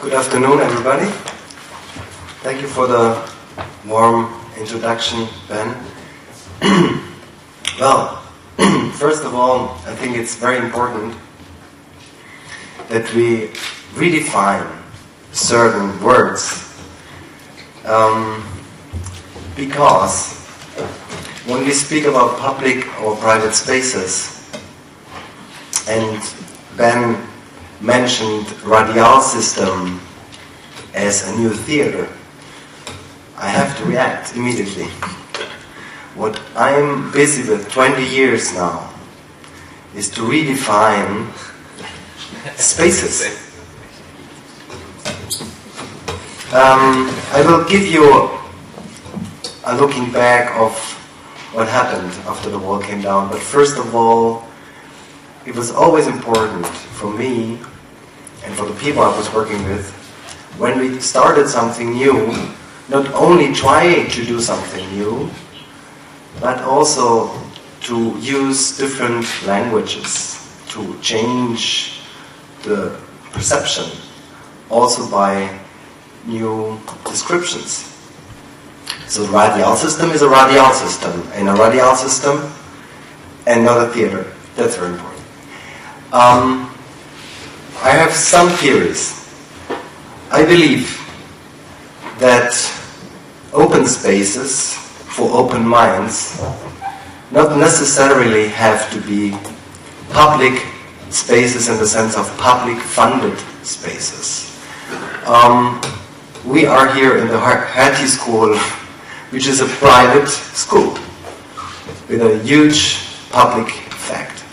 Good afternoon, everybody. Thank you for the warm introduction, Ben. Well, first of all, I think it's very important that we redefine certain words, because when we speak about public or private spaces, and Ben mentioned radial system as a new theater, I have to react immediately. What I'm busy with 20 years now is to redefine spaces. I will give you a looking back of what happened after the wall came down, but first of all, it was always important for me and for the people I was working with, when we started something new, not only try to do something new, but also to use different languages, to change the perception, also by new descriptions. So the radial system is a radial system, and a radial system and not a theater. That's very important. I have some theories. I believe that open spaces for open minds not necessarily have to be public spaces in the sense of public funded spaces. We are here in the Hertie school, which is a private school with a huge public effect.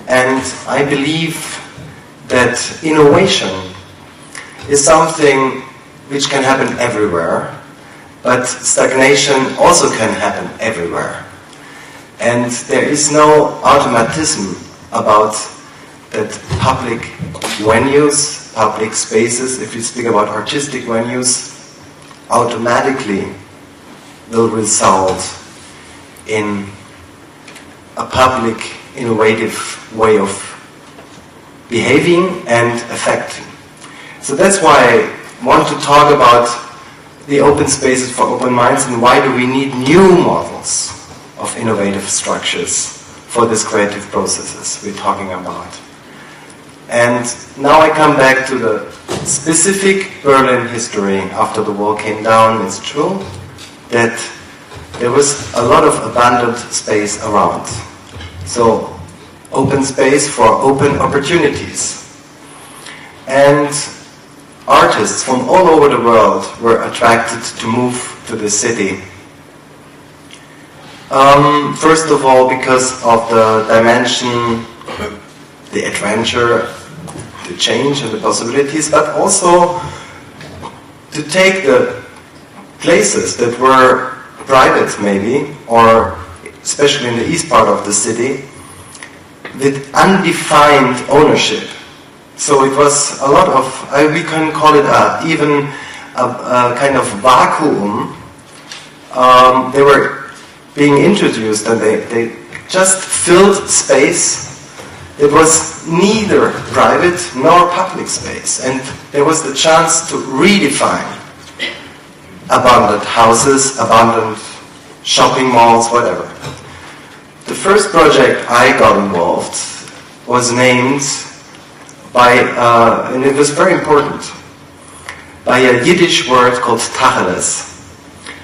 And I believe that innovation is something which can happen everywhere, but stagnation also can happen everywhere. And there is no automatism about that public venues, public spaces, if you speak about artistic venues, automatically will result in a public, innovative way of behaving and affecting. So that's why I want to talk about the open spaces for open minds and why do we need new models of innovative structures for these creative processes we're talking about. And now I come back to the specific Berlin history after the wall came down. It's true that there was a lot of abandoned space around. So open space for open opportunities. And artists from all over the world were attracted to move to the city. First of all, because of the dimension, the adventure, the change and the possibilities, but also to take the places that were private maybe, or especially in the east part of the city, with undefined ownership. So it was a lot of, we can call it even a kind of vacuum. They were being introduced and they just filled space that was neither private nor public space. And there was the chance to redefine abandoned houses, abandoned shopping malls, whatever. The first project I got involved was named by, and it was very important, by a Yiddish word called tacheles.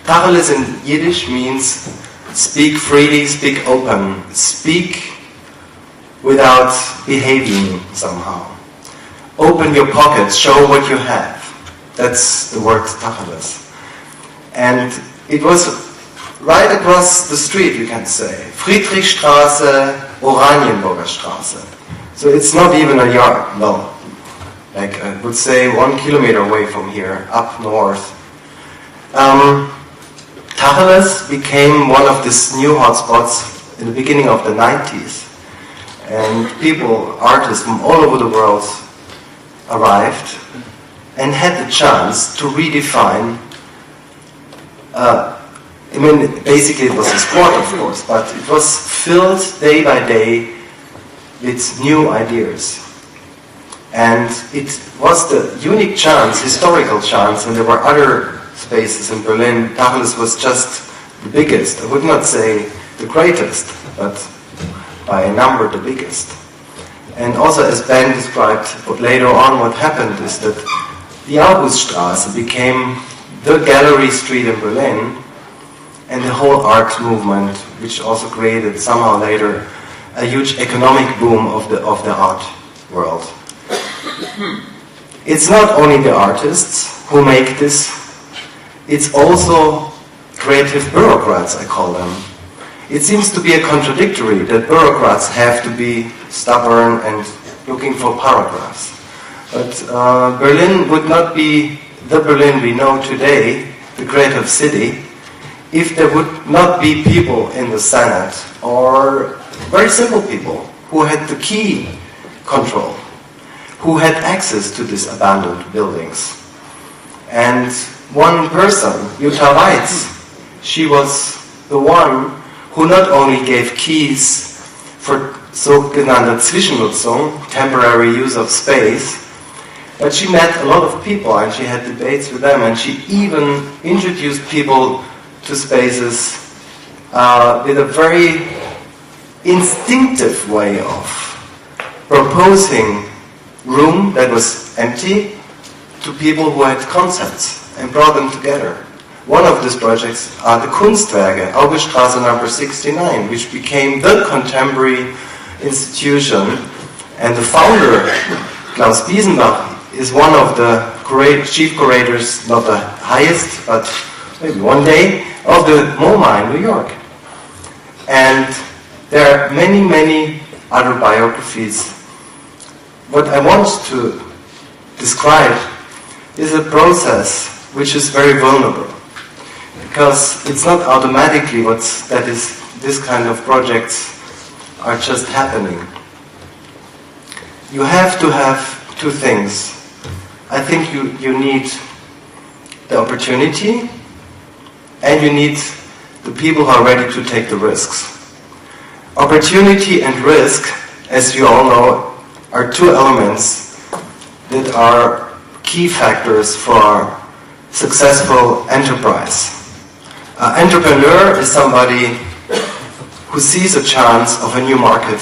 Tacheles in Yiddish means speak freely, speak open, speak without behaving somehow. Open your pockets, show what you have. That's the word tacheles. And it was right across the street, you can say. Friedrichstraße, Oranienburger Straße. So it's not even a yard, no. Like I would say 1 kilometer away from here, up north. Tacheles became one of these new hotspots in the beginning of the 90s. And people, artists from all over the world arrived and had the chance to redefine basically it was a sport, of course, but it was filled day by day with new ideas. And it was the unique chance, historical chance, and there were other spaces in Berlin. Tacheles was just the biggest. I would not say the greatest, but by a number the biggest. And also, as Ben described later on, what happened is that the Auguststraße became the gallery street in Berlin, and the whole art movement, which also created somehow later a huge economic boom of the art world. It's not only the artists who make this, it's also creative bureaucrats, I call them. It seems to be a contradictory that bureaucrats have to be stubborn and looking for paragraphs. But Berlin would not be the Berlin we know today, the creative city, if there would not be people in the Senate, or very simple people, who had the key control, who had access to these abandoned buildings. And one person, Jutta Reitz, she was the one who not only gave keys for sogenannte Zwischennutzung, temporary use of space, but she met a lot of people and she had debates with them, and she even introduced people to spaces with a very instinctive way of proposing room that was empty to people who had concepts and brought them together. One of these projects are the Kunstwerke, Auguststraße number 69, which became the contemporary institution. And the founder, Klaus Biesenbach, is one of the chief curators, not the highest, but maybe one day, of the MoMA in New York. And there are many, many other biographies. What I want to describe is a process which is very vulnerable, because it's not automatically this kind of projects are just happening. You have to have two things. I think you need the opportunity, and you need the people who are ready to take the risks. Opportunity and risk, as you all know, are two elements that are key factors for successful enterprise. An entrepreneur is somebody who sees a chance of a new market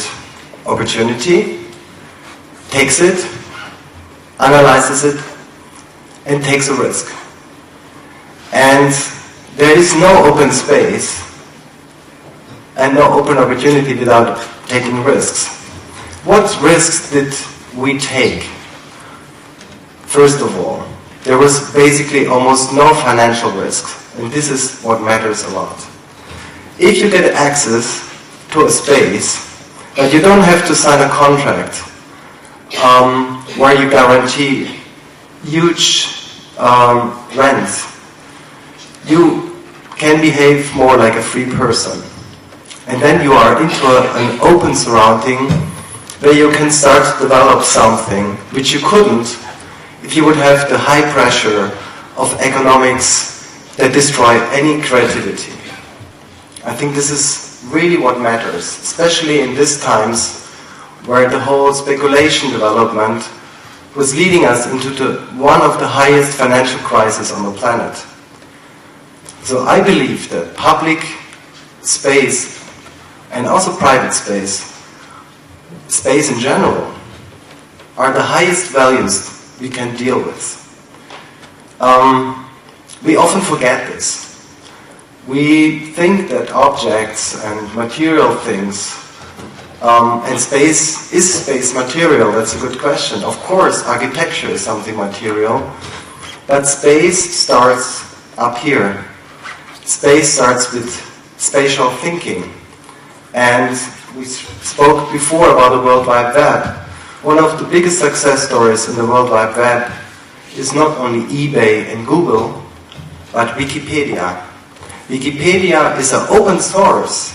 opportunity, takes it, analyzes it, and takes a risk. And there is no open space and no open opportunity without taking risks. What risks did we take? First of all, there was basically almost no financial risk, and this is what matters a lot. If you get access to a space, but you don't have to sign a contract where you guarantee huge rents, you can behave more like a free person. And then you are into an open surrounding where you can start to develop something which you couldn't if you would have the high pressure of economics that destroy any creativity. I think this is really what matters, especially in these times where the whole speculation development was leading us into one of the highest financial crises on the planet. So I believe that public space and also private space in general, are the highest values we can deal with. We often forget this. We think that objects and material things, and space, is space material? That's a good question. Of course, architecture is something material, but space starts up here. Space starts with spatial thinking. And we spoke before about the World Wide Web. One of the biggest success stories in the World Wide Web is not only eBay and Google, but Wikipedia. Wikipedia is an open source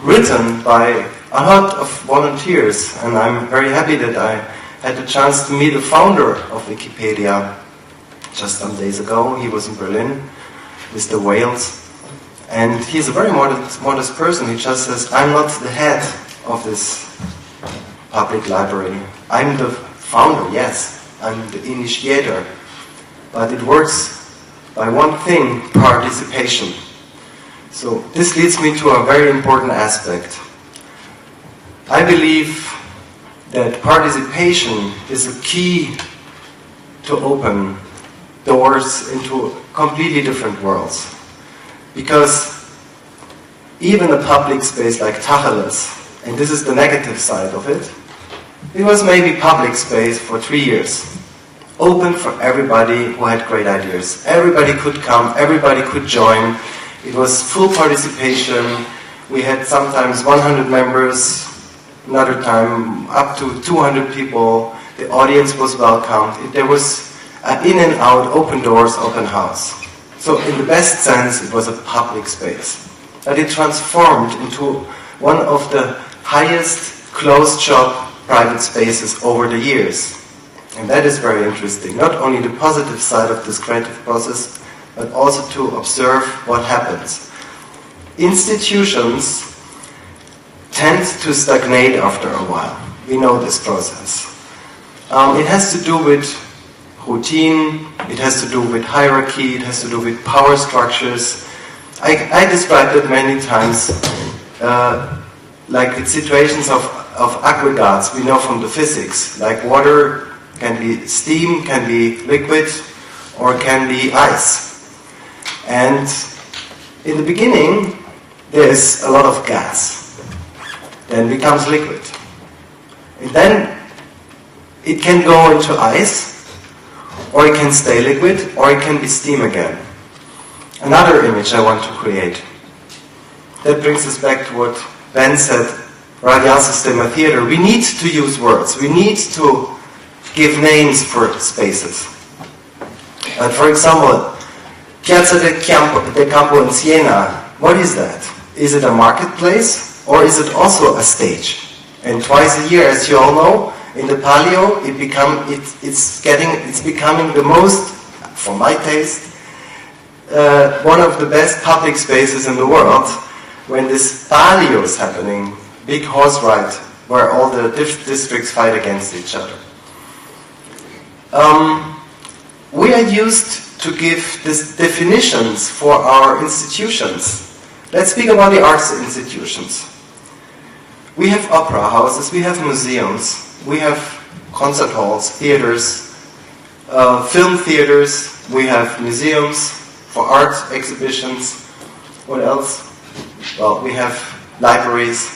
written by a lot of volunteers, and I'm very happy that I had the chance to meet the founder of Wikipedia just some days ago. He was in Berlin, Mr. Wales. And he's a very modest person. He just says, I'm not the head of this public library. I'm the founder, yes, I'm the initiator, but it works by one thing, participation. So this leads me to a very important aspect. I believe that participation is a key to open doors into completely different worlds. Because even a public space like Tacheles, and this is the negative side of it, it was maybe public space for 3 years. Open for everybody who had great ideas. Everybody could come, everybody could join. It was full participation. We had sometimes 100 members, another time up to 200 people. The audience was welcomed. There was an in and out, open doors, open house. So in the best sense, it was a public space. But it transformed into one of the highest closed shop private spaces over the years. And that is very interesting. Not only the positive side of this creative process, but also to observe what happens. Institutions tend to stagnate after a while. We know this process. It has to do with routine, it has to do with hierarchy, it has to do with power structures. I described it many times, like with situations of aggregates we know from the physics, like water can be steam, can be liquid, or can be ice. And in the beginning, there's a lot of gas, then becomes liquid. And then it can go into ice, or it can stay liquid, or it can be steam again. Another image I want to create. That brings us back to what Ben said, radial sistema theater. We need to use words. We need to give names for spaces. For example, Piazza del Campo in Siena, what is that? Is it a marketplace, or is it also a stage? And twice a year, as you all know, in the Palio, it's becoming the most, for my taste, one of the best public spaces in the world, when this Palio is happening, big horse ride, where all the districts fight against each other. We are used to give these definitions for our institutions. Let's speak about the arts institutions. We have opera houses, we have museums, we have concert halls, theaters, film theaters, we have museums for art exhibitions. What else? Well, we have libraries.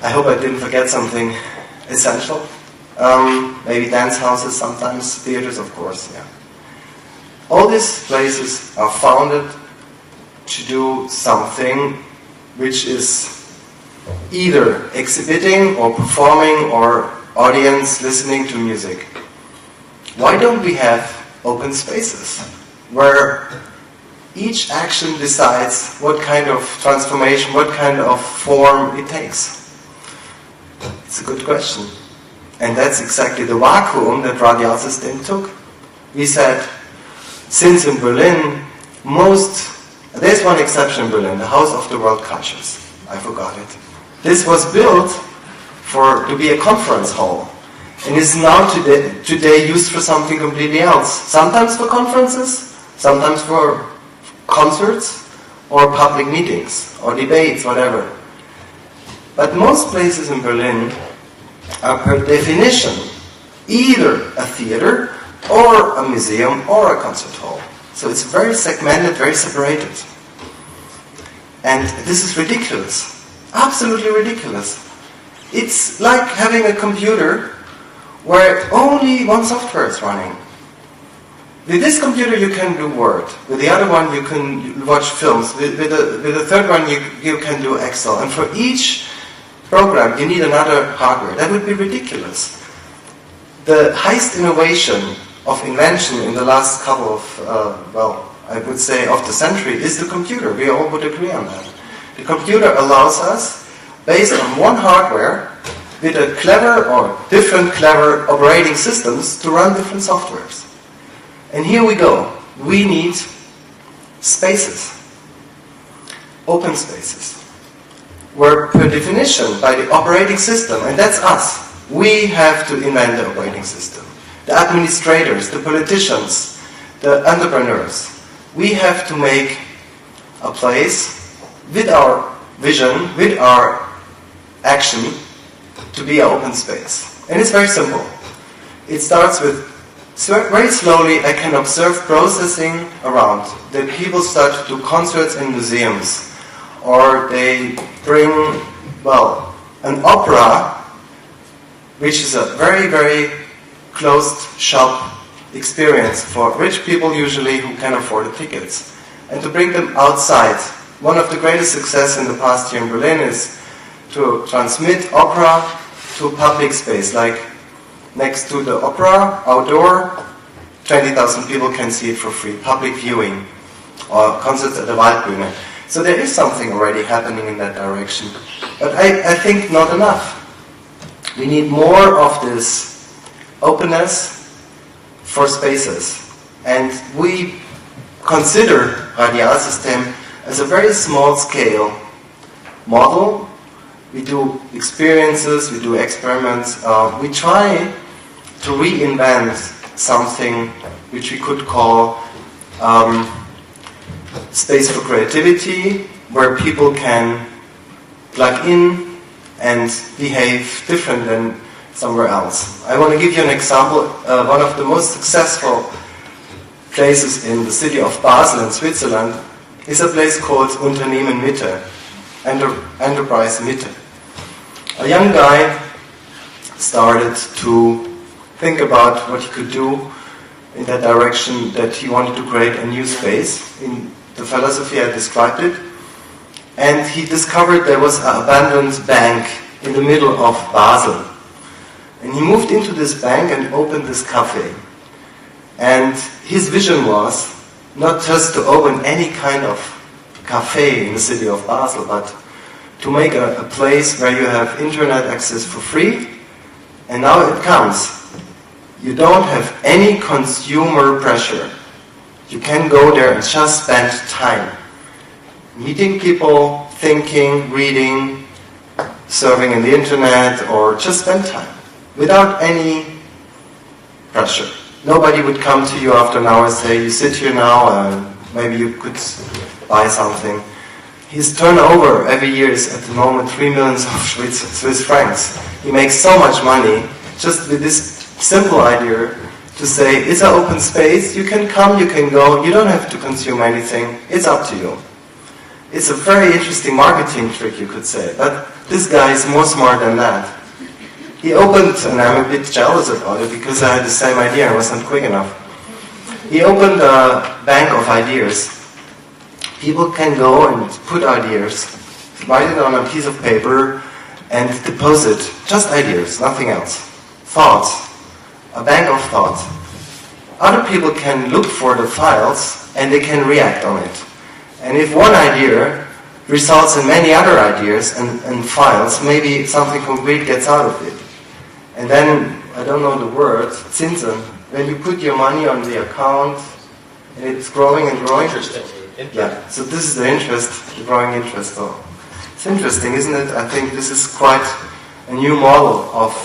I hope I didn't forget something essential. Maybe dance houses sometimes, theaters of course, yeah. All these places are founded to do something which is either exhibiting or performing or audience listening to music. Why don't we have open spaces where each action decides what kind of transformation, what kind of form it takes? It's a good question. And that's exactly the vacuum that radial system took. We said, since in Berlin, there's one exception in Berlin, the House of the World Cultures. I forgot it. This was built to be a conference hall, and is now today used for something completely else. Sometimes for conferences, sometimes for concerts, or public meetings, or debates, whatever. But most places in Berlin are per definition either a theater, or a museum, or a concert hall. So it's very segmented, very separated. And this is ridiculous. Absolutely ridiculous. It's like having a computer where only one software is running. With this computer you can do Word. With the other one you can watch films. With the third one you can do Excel. And for each program you need another hardware. That would be ridiculous. The highest innovation of invention in the last couple of, I would say of the century is the computer. We all would agree on that. The computer allows us, based on one hardware, with a clever or different clever operating systems, to run different softwares. And here we go. We need spaces. Open spaces. where per definition, by the operating system, and that's us, we have to invent the operating system. The administrators, the politicians, the entrepreneurs, we have to make a place with our vision, with our action, to be an open space. And it's very simple. It starts with, very slowly I can observe processing around. The people start to do concerts in museums, or they bring, well, an opera, which is a very, very closed shop experience for rich people usually who can afford the tickets, and to bring them outside. One of the greatest success in the past year in Berlin is to transmit opera to a public space, like next to the opera, outdoor, 20,000 people can see it for free, public viewing, or concerts at the Waldbühne. So there is something already happening in that direction. But I think not enough. We need more of this openness for spaces. And we consider Radialsystem as a very small scale model. We do experiences, we do experiments. We try to reinvent something which we could call space for creativity, where people can plug in and behave different than somewhere else. I want to give you an example. One of the most successful places in the city of Basel in Switzerland is a place called Unternehmen Mitte, Enterprise Mitte. A young guy started to think about what he could do in that direction, that he wanted to create a new space. In the philosophy I described it. And he discovered there was an abandoned bank in the middle of Basel. And he moved into this bank and opened this cafe. And his vision was not just to open any kind of cafe in the city of Basel, but to make a place where you have internet access for free. And now it comes. You don't have any consumer pressure. You can go there and just spend time. Meeting people, thinking, reading, surfing in the internet, or just spend time. Without any pressure. Nobody would come to you after an hour and say, you sit here now, maybe you could buy something. His turnover every year is at the moment 3 million Swiss francs. He makes so much money just with this simple idea to say, it's an open space, you can come, you can go, you don't have to consume anything, it's up to you. It's a very interesting marketing trick, you could say, but this guy is more smart than that. He opened, and I'm a bit jealous about it because I had the same idea and wasn't quick enough. He opened a bank of ideas. People can go and put ideas, write it on a piece of paper, and deposit just ideas, nothing else. Thoughts. A bank of thoughts. Other people can look for the files and they can react on it. And if one idea results in many other ideas and files, maybe something concrete gets out of it. And then, I don't know the word, Zinsen, when you put your money on the account and it's growing and growing. Interesting. Yeah, so this is the interest, the growing interest. So it's interesting, isn't it? I think this is quite a new model of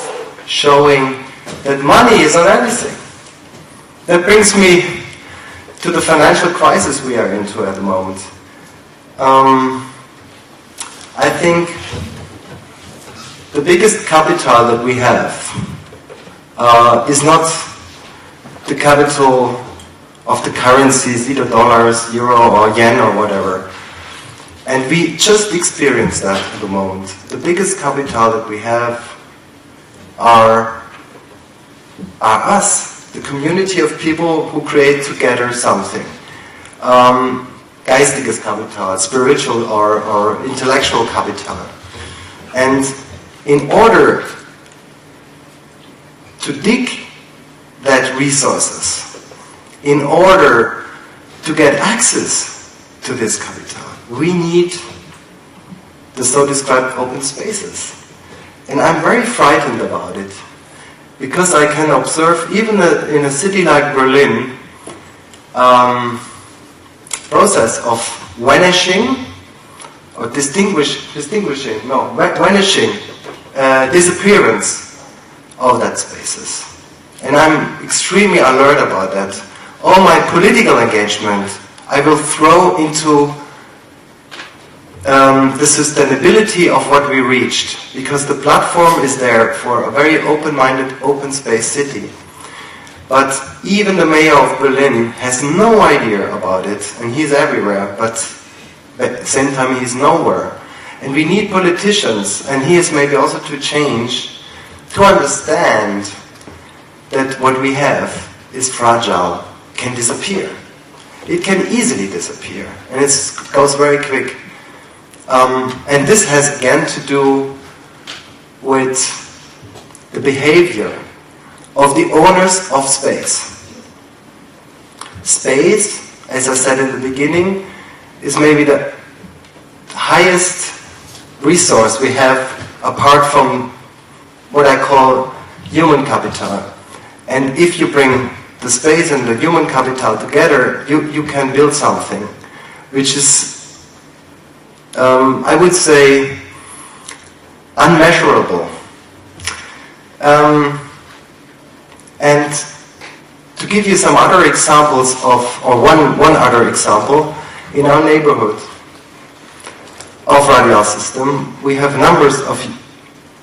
showing that money is on everything. That brings me to the financial crisis we are into at the moment. I think the biggest capital that we have is not the capital of the currencies, either dollars, euro or yen or whatever. And we just experience that at the moment. The biggest capital that we have are us, the community of people who create together something. Geistiges Kapital, spiritual or intellectual capital. And in order to dig that resources, in order to get access to this capital, we need the so-described open spaces. And I'm very frightened about it, because I can observe, even in a city like Berlin, process of vanishing or vanishing disappearance of that spaces. And I'm extremely alert about that. All my political engagement I will throw into the sustainability of what we reached, because the platform is there for a very open-minded, open space city. But even the mayor of Berlin has no idea about it, and he's everywhere, but at the same time he's nowhere. And we need politicians, and he is maybe also to change, to understand that what we have is fragile, can disappear. It can easily disappear, and it goes very quick. And this has again to do with the behavior of the owners of space. Space, as I said in the beginning, is maybe the highest resource we have apart from what I call human capital. And if you bring the space and the human capital together, you can build something which is, I would say, unmeasurable. And to give you some other examples of, or one other example, in our neighborhood of radial system, we have numbers of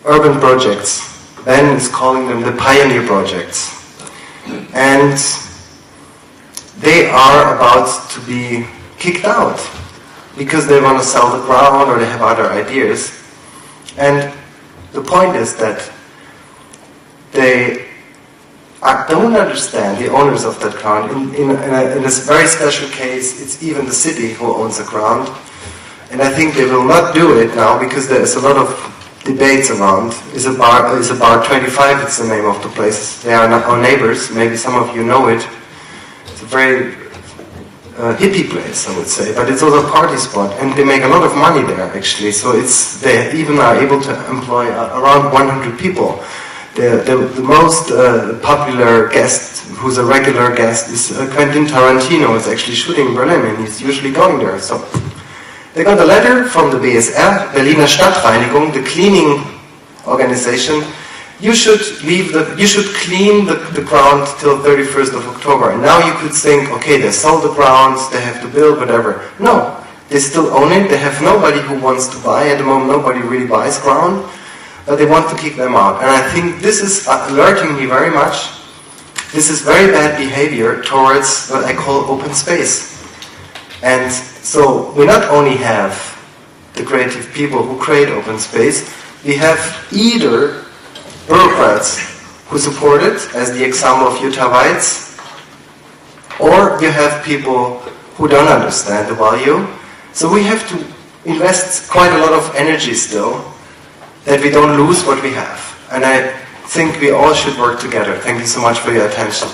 urban projects. Ben is calling them the pioneer projects. And they are about to be kicked out because they want to sell the ground or they have other ideas. And the point is that they don't understand, the owners of that ground. In a very special case, it's even the city who owns the ground. And I think they will not do it now because there's a lot of debates around. Is a bar 25, it's the name of the place. They are our neighbors, maybe some of you know it. It's a very hippie place, I would say, but it's also a party spot, and they make a lot of money there actually, so they even are able to employ around 100 people. The most popular guest, who's a regular guest, is Quentin Tarantino. Is actually shooting in Berlin, and he's usually going there. So they got a letter from the BSR, Berliner Stadtreinigung, the cleaning organization. You should clean the ground till 31st of October. And now you could think, okay, they sold the grounds, they have to build, whatever. No, they still own it. They have nobody who wants to buy. At the moment, nobody really buys ground. But they want to kick them out. And I think this is alerting me very much. This is very bad behavior towards what I call open space. And so we not only have the creative people who create open space, we have either bureaucrats who support it, as the example of Utah Whites, or you have people who don't understand the value. So we have to invest quite a lot of energy still, that we don't lose what we have. And I think we all should work together. Thank you so much for your attention.